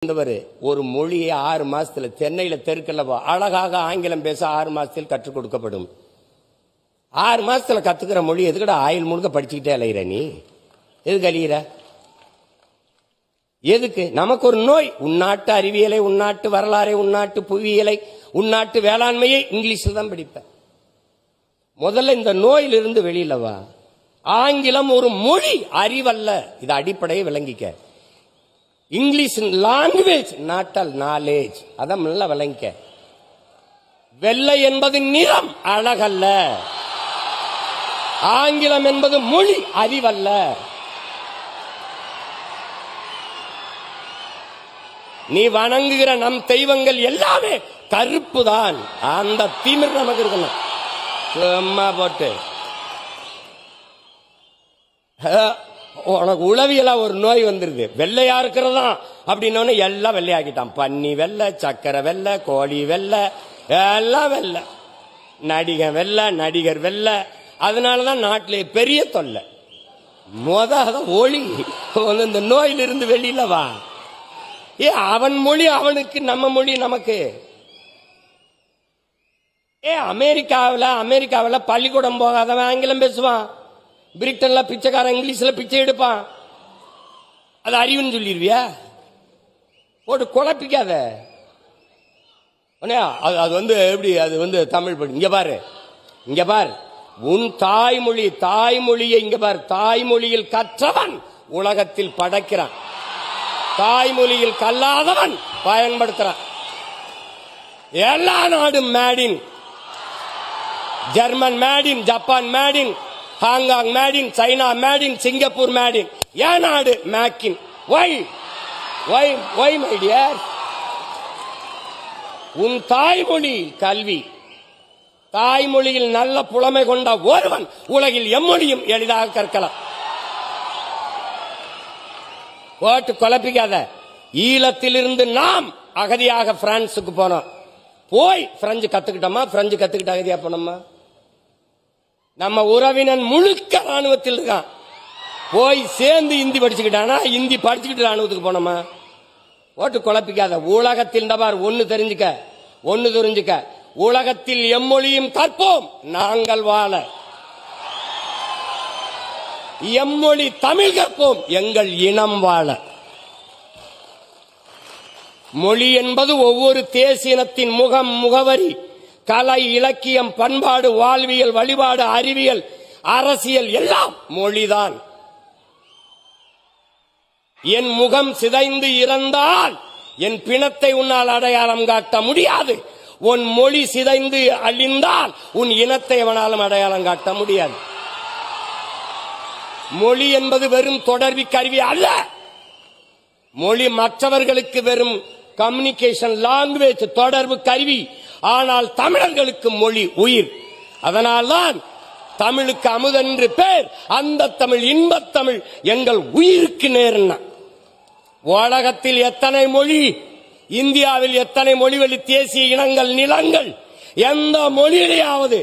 ஒரு மொழியை 6 மாசத்துல சென்னையில தெருக்கல்ல அழகாக ஆங்கிலம் பேச 6 மாசத்தில் கற்றுக் கொடுக்கப்படும். 6 மாசத்துல கத்துக்கிற மொழி எதுக்கட ஆயுள் முழுக்க படிச்சுக்கிட்டே அலையிற நீ? எதுக்கு அழியிற? எதுக்கு? நமக்கு ஒரு நோய். உள்நாட்டு அறிவியலை, உள்நாட்டு வரலாறை, உள்நாட்டு புவியியலை, உள்நாட்டு வேளாண்மையை இங்கிலீஷில் தான் படிப்ப. முதல்ல இந்த நோயிலிருந்து வெளியில வா. ஆங்கிலம் ஒரு மொழி, அறிவல்ல. இது அடிப்படையை விளங்கிக்க. English language, not knowledge. அதான் நல்லா விளங்கிக்க. வெள்ளை என்பது நிறம், அழகல்ல. ஆங்கிலம் என்பது மொழி, அறிவல்ல. நீ வணங்குகிற நம் தெய்வங்கள் எல்லாமே கருப்பு தான். அந்த திமிர் நமக்கு இருக்கணும். சும்மா போட்டு உனக்கு உளவியலா ஒரு நோய் வந்துருது. வெள்ளையா இருக்கிறதா அப்படின்னு எல்லாம் வெள்ளையாக்கிட்டான். பன்னி வெள்ளை, சக்கரை வெள்ளை, கோழி வெள்ளை, எல்லாம் வெள்ளை. நடிகர் வெள்ளை, நடிகர் வெள்ளை. அதனாலதான் நாட்டிலே பெரிய தொல்லை. ஒளி இந்த நோயிலிருந்து வெளியில வா. அவன் மொழி அவனுக்கு, நம்ம மொழி நமக்கு. அமெரிக்காவில் பள்ளிக்கூடம் போகாதவன் ஆங்கிலம் பேசுவான். பிரிட்டன்ல பிச்சைக்காரன் இங்கிலீஷ்ல பிச்சை எடுப்பான். அது அறிவுன்னு சொல்லிடுவியா? போட்டு குழப்பிக்காத. அது எப்படி? அது தமிழ் படி. இங்க பாரு உன் தாய்மொழியை இங்க பாரு. தாய்மொழியில் கற்றவன் உலகத்தில் படைக்கிறான். தாய்மொழியில் கல்லாதவன் பயன்படுத்துறான். எல்லா நாடும் maiden. German maiden, Japan maiden, Hong Kong maiden, China maiden, Singapore maiden. ஏன் நாடு மேக்கின்? வை மை டியர்? உன் தாய்மொழி கல்வி. தாய்மொழியில் நல்ல புலமை கொண்ட ஒருவன் உலகில் எம்மொழியும் எளிதாக கற்கலாம். ஓட்டு குழப்பிக்காத. ஈழத்திலிருந்து நாம் அகதியாக பிரான்சுக்கு போனோம். போய் பிரெஞ்சு கத்துக்கிட்டோமா? பிரெஞ்சு கத்துக்கிட்ட அகதியா போனோமா? நம்ம உறவினன் முழுக்க ராணுவத்தில் இருக்கான். போய் சேர்ந்து இந்தி படிச்சுக்கிட்டானா? இந்தி படிச்சுக்கிட்டு ராணுவத்துக்கு போனோமா? ஓட்டு குழப்பிக்காத. உலகத்தில் ஒன்னு தெரிஞ்சுக்க. உலகத்தில் எம்மொழியும் கற்போம், நாங்கள் வாழ. எம்மொழி தமிழ் கற்போம், எங்கள் இனம் வாழ. மொழி என்பது ஒவ்வொரு தேசியத்தின் முகம், முகவரி. கலை, இலக்கியம், பண்பாடு, வாழ்வியல், வழிபாடு, அறிவியல், அரசியல் எல்லாம் மொழிதான். என் முகம் சிதைந்து இறந்தால் என் பிணத்தை உன்னால் அடையாளம் காட்ட முடியாது. உன் மொழி சிதைந்து அழிந்தால் உன் இனத்தை அவனாலும் அடையாளம் காட்ட முடியாது. மொழி என்பது வெறும் தொடர்பு கருவி அல்ல. மொழி மற்றவர்களுக்கு வெறும் கம்யூனிகேஷன் லாங்குவேஜ், தொடர்பு கருவி. ஆனால் தமிழர்களுக்கு மொழி உயிர். அதனால்தான் தமிழுக்கு அமுதென்று பேர். அந்த தமிழ், இன்பத் தமிழ் எங்கள் உயிருக்கு நேர்னா. உலகத்தில் எத்தனை மொழி? இந்தியாவில் எத்தனை மொழிவழி தேசிய இனங்கள், நிலங்கள்? எந்த மொழியிலேயாவது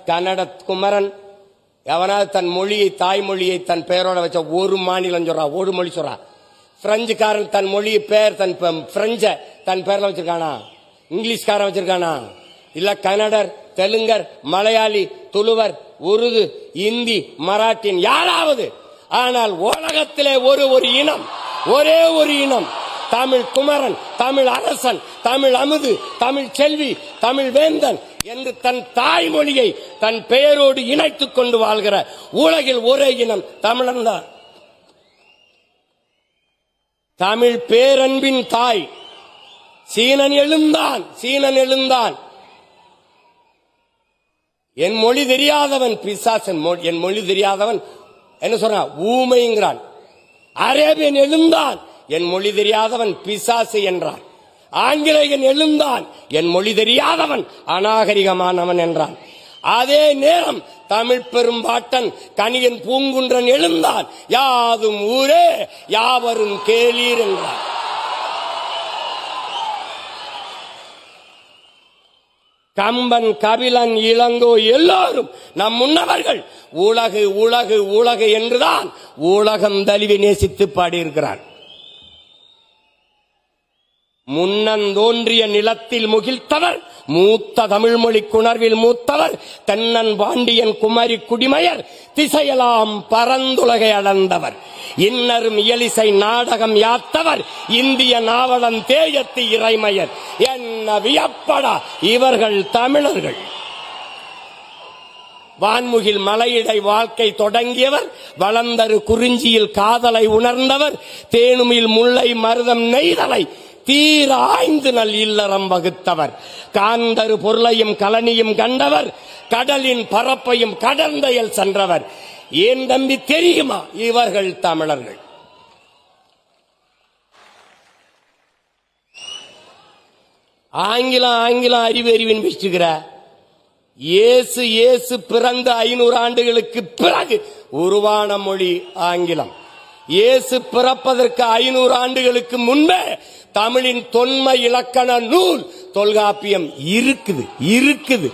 கன்னட குமரன் எவனாவது தன் மொழியை, தாய்மொழியை தன் பெயரோட வச்ச ஒரு மாநிலம் சொல்றா, ஒரு மொழி சொல்றா? பிரெஞ்சுக்காரன் தன் மொழி பெயர், தன் பிரெஞ்ச தன் பெயர்ல வச்சிருக்கானா? இங்கிலீஷ்காரன் வச்சிருக்கானா? இல்ல கன்னடர், தெலுங்கர், மலையாளி, துளுவர், உருது, இந்தி, மராட்டின் யாராவது? ஆனால் உலகத்திலே ஒரு இனம், ஒரே ஒரு இனம். தமிழ் குமரன், தமிழ் அரசன், தமிழ் அமுது, தமிழ் செல்வி, தமிழ் வேந்தன் என்று தன் தாய்மொழியை தன் பெயரோடு இணைத்துக் கொண்டு வாழ்கிற உலகில் ஒரே இனம் தமிழன் தான். தமிழ் பேரன்பின் தாய். சீனன் எழுந்தான். என் மொழி தெரியாதவன் பிசாசன். என் மொழி தெரியாதவன் என்ன சொல்றான்? ஊமைங்கிறான். அரேபியன் எழுந்தான். என் மொழி தெரியாதவன் பிசாசு என்றான். ஆங்கிலேயன் எழுந்தான். என் மொழி தெரியாதவன் அநாகரிகமானவன் என்றான். அதே நேரம் தமிழ் பெரும்பாட்டன் கணியன் பூங்குன்றன் எழுந்தான். யாதும் ஊரே யாவரும் கேளீர் என்றான். கம்பன், கபிலன், இளங்கோ எல்லாரும் நம் முன்னவர்கள் உலகு உலகு உலகு என்றுதான் உலகம் தழுவி நேசித்து பாடியிருக்கிறார். முன்னந்தோன்றிய நிலத்தில் முகிழ்த்தவர், மூத்த தமிழ்மொழி குணர்வில் மூத்தவர், தென்னன் பாண்டியன் குமரி குடிமயர், திசையெல்லாம் பரந்துலகை அளந்தவர், இன்னரும் இயலிசை நாடகம் யாத்தவர், இந்திய நாவலன் தேயத்து இறைமையர். என்ன வியப்படா இவர்கள் தமிழர்கள். வான்முகில் மலையிடை வாழ்க்கை தொடங்கியவர், வளர்ந்தரு குறிஞ்சியில் காதலை உணர்ந்தவர், தேனுமில் முல்லை மருதம் நெய்தலை தீர ஆய்ந்து நல் இல்லறம் வகுத்தவர், காந்தரு பொருளையும் கலனியும் கண்டவர், கடலின் பரப்பையும் கடந்தையில் சென்றவர். ஏன் தம்பி தெரியுமா இவர்கள் தமிழர்கள்? ஆங்கிலம் அறிவின் வச்சுக்கிற இயேசு பிறந்த 500 ஆண்டுகளுக்கு பிறகு உருவான மொழி ஆங்கிலம். இயேசு பிறப்பதற்கு 500 ஆண்டுகளுக்கு முன்பே தமிழின் தொன்மை இலக்கண நூல் தொல்காப்பியம் இருக்குது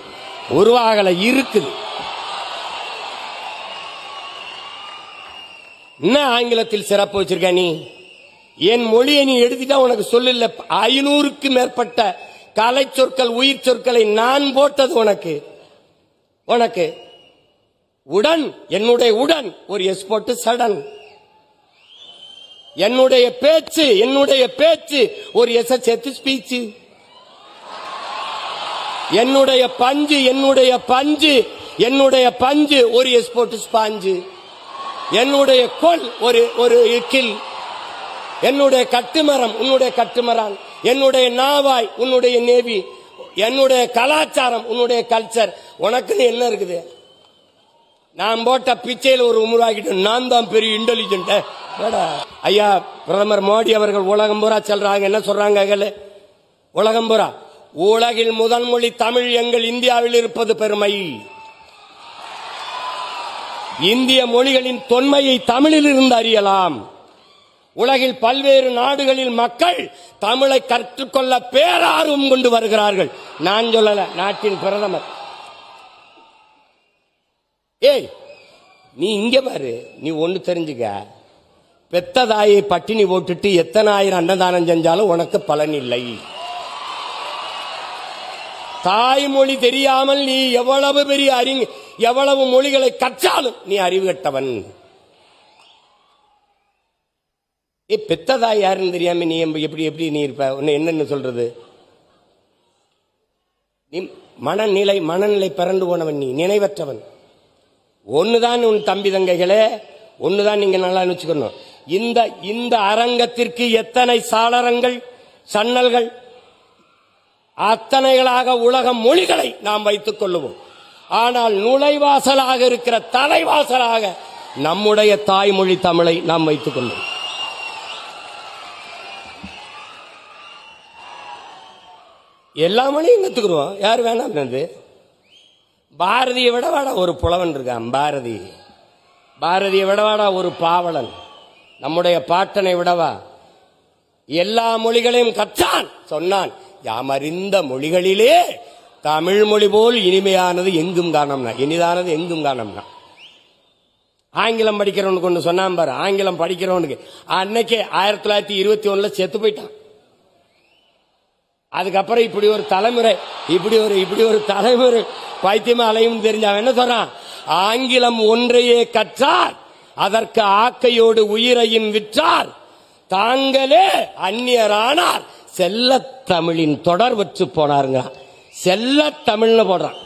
உருவாகல இருக்குது. என்ன ஆங்கிலத்தில் சிறப்பு வச்சிருக்க நீ? என் மொழியை நீ எடுத்துட்டா உனக்கு சொல்லல. 500க்கு மேற்பட்ட கலை சொற்கள் உயிர் சொற்களை நான் போட்டது உனக்கு உடன். என்னுடைய உடன் ஒரு எஸ் போட்டு சடன். என்னுடைய பேச்சு ஒரு எஸ் சேர்த்து ஸ்பீச். என்னுடைய பஞ்சு ஒரு எஸ் போட்டு ஸ்பாஞ்சு. என்னுடைய கொல் ஒரு கில். என்னுடைய கட்டுமரம் உன்னுடைய கட்டுமரான். என்னுடைய நாவாய் உன்னுடைய நேவி. என்னுடைய கலாச்சாரம் உன்னுடைய கல்ச்சர். உனக்குன்னு என்ன இருக்குது? நான் போட்ட பிச்சையில் ஒரு உருவாக்கிட்டு நான் தான் பெரிய இன்டெலிஜென்ட். ஐயா பிரதமர் மோடி அவர்கள் உலகம் பூரா செல்றாங்க. என்ன சொல்றாங்க? உலகம் பூரா உலகில் முதல் மொழி தமிழ் எங்கள் இந்தியாவில் இருப்பது பெருமை. இந்திய மொழிகளின் தொன்மையை தமிழில் இருந்து அறியலாம். உலகில் பல்வேறு நாடுகளில் மக்கள் தமிழை கற்றுக்கொள்ள பேரார்வம் கொண்டு வருகிறார்கள். நான் சொல்லல, நாட்டின் பிரதமர். ஏய் நீ இங்க பாரு, நீ ஒண்ணு தெரிஞ்சுக்க. பெத்த தாயை பட்டினி போட்டுட்டு எத்தனை ஆயிரம் அன்னதானம் செஞ்சாலும் உனக்கு பலன் இல்லை. தாய்மொழி தெரியாமல் நீ எவ்வளவு பெரிய எவ்வளவு மொழிகளை கற்றாலும் நீ அறிவு கட்டவன். பெத்ததாய் யாருன்னு தெரியாம நீ எப்படி நீ இருப்ப? என்னன்னு சொல்றது? நீ மனநிலை பிறண்டு போனவன், நீ நினைவற்றவன். ஒண்ணுதான் உன் தம்பி தங்கைகளே, ஒண்ணுதான் நீங்க நல்லா நினைச்சுக்கணும். இந்த அரங்கத்திற்கு எத்தனை சாளரங்கள் சன்னல்கள் அத்தனைகளாக உலக மொழிகளை நாம் வைத்துக் கொள்ளுவோம். ஆனால் நுழைவாசலாக இருக்கிற தலைவாசலாக நம்முடைய தாய்மொழி தமிழை நாம் வைத்துக் கொள்வோம். எல்லா மொழியும் கத்துக்குருவோம். யார் வேணாம். பாரதியை விடவாடா ஒரு புலவன் இருக்கான். பாரதியை விடவாடா ஒரு பாவலன். நம்முடைய பாட்டனை விடவா எல்லா மொழிகளையும் கற்றான். சொன்னான், யாமறிந்த மொழிகளிலே தமிழ் மொழி போல் இனிமையானது எங்கும் காணோம்னா, இனிதானது எங்கும் காணோம்னா. ஆங்கிலம் படிக்கிறவனுக்கு ஒன்று சொன்னான் பாரு. ஆங்கிலம் படிக்கிறவனுக்கு அன்னைக்கே 1921 செத்து போயிட்டான். அதுக்கப்புறம் இப்படி ஒரு தலைமுறை பைத்தியமா அலையும் தெரிஞ்ச அவன் என்ன சொல்றான்? ஆங்கிலம் ஒன்றையே கற்றார், அதற்கு ஆக்கையோடு உயிரையும் விற்றார், தாங்களே அந்நியரானார், செல்ல தமிழின் தொடர் வச்சு போனாருங்க. செல்ல தமிழ்னு போடுறான்.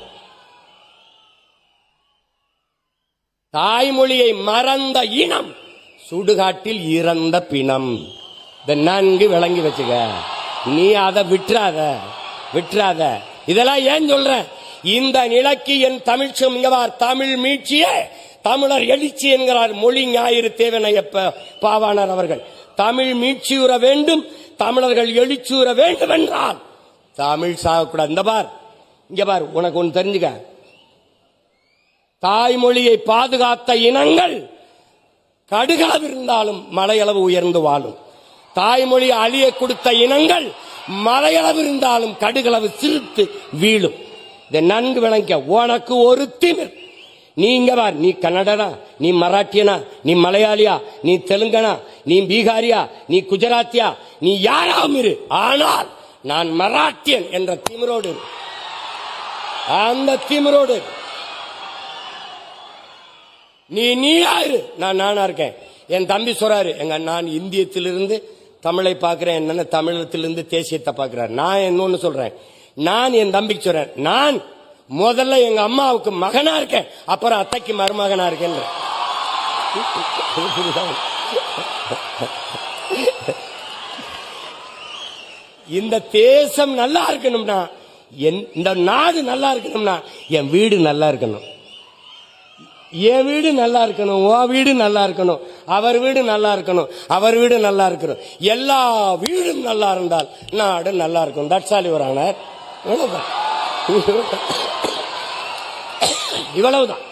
தாய்மொழியை மறந்த இனம் சுடுகாட்டில் இறந்த பிணம். நன்கு விளங்கி வச்சுக்க. நீ அதை விட்டுறாத. இதெல்லாம் ஏன் சொல்ற? இந்த நிலைக்கு என் தமிழ் மீட்சியே தமிழர் எழுச்சி என்கிறார் மொழி ஞாயிறு தேவனையப்ப பாவாணர் அவர்கள். தமிழ் மீட்சியுற வேண்டும், தமிழர்கள் எழுச்சியுற வேண்டும் என்றால் தமிழ் சாகக்கூடாது. இங்க பார், உனக்கு ஒன்று தெரிஞ்சுக்க. தாய்மொழியை பாதுகாத்த இனங்கள் கடுகளவு இருந்தாலும் மலையளவு உயர்ந்து வாழும். தாய்மொழி அழிய கொடுத்த இனங்கள் மலையளவு இருந்தாலும் கடுகளவு சிரித்து வீழும். இதை நன்கு விளங்க. உனக்கு ஒரு திமிர். நீங்க பார், நீ கன்னடனா, நீ மராட்டியனா, நீ மலையாளியா, நீ தெலுங்கனா, நீ பீகாரியா, நீ குஜராத்தியா, நீ யாராவும் இரு, ஆனால் நான் மராட்டியன் என்ற திமிரோடு இரு. அந்த திமிரோடு இரு. நீயா இரு, நான் நானா இருக்கேன். என் தம்பி சொல்றாரு, நான் இந்தியத்திலிருந்து தமிழை பார்க்கிறேன், என்ன தமிழத்திலிருந்து தேசியத்தை பார்க்கிறார். நான் இன்னொன்னு சொல்றேன், நான் என் தம்பிக்கு சொல்றேன், நான் முதல்ல எங்க அம்மாவுக்கு மகனா இருக்கேன், அப்புறம் அத்தைக்கு மருமகனா இருக்கேன். இந்த தேசம் நல்லா இருக்கணும்னா, இந்த நாடு நல்லா இருக்கணும்னா என் வீடு நல்லா இருக்கணும். என் வீடு நல்லா இருக்கணும், உன் வீடு நல்லா இருக்கணும், அவர் வீடு நல்லா இருக்கணும், அவர் வீடு நல்லா இருக்கணும். எல்லா வீடும் நல்லா இருந்தால் நாடு நல்லா இருக்கும். That's all your honour. இவ்வளவுதான்.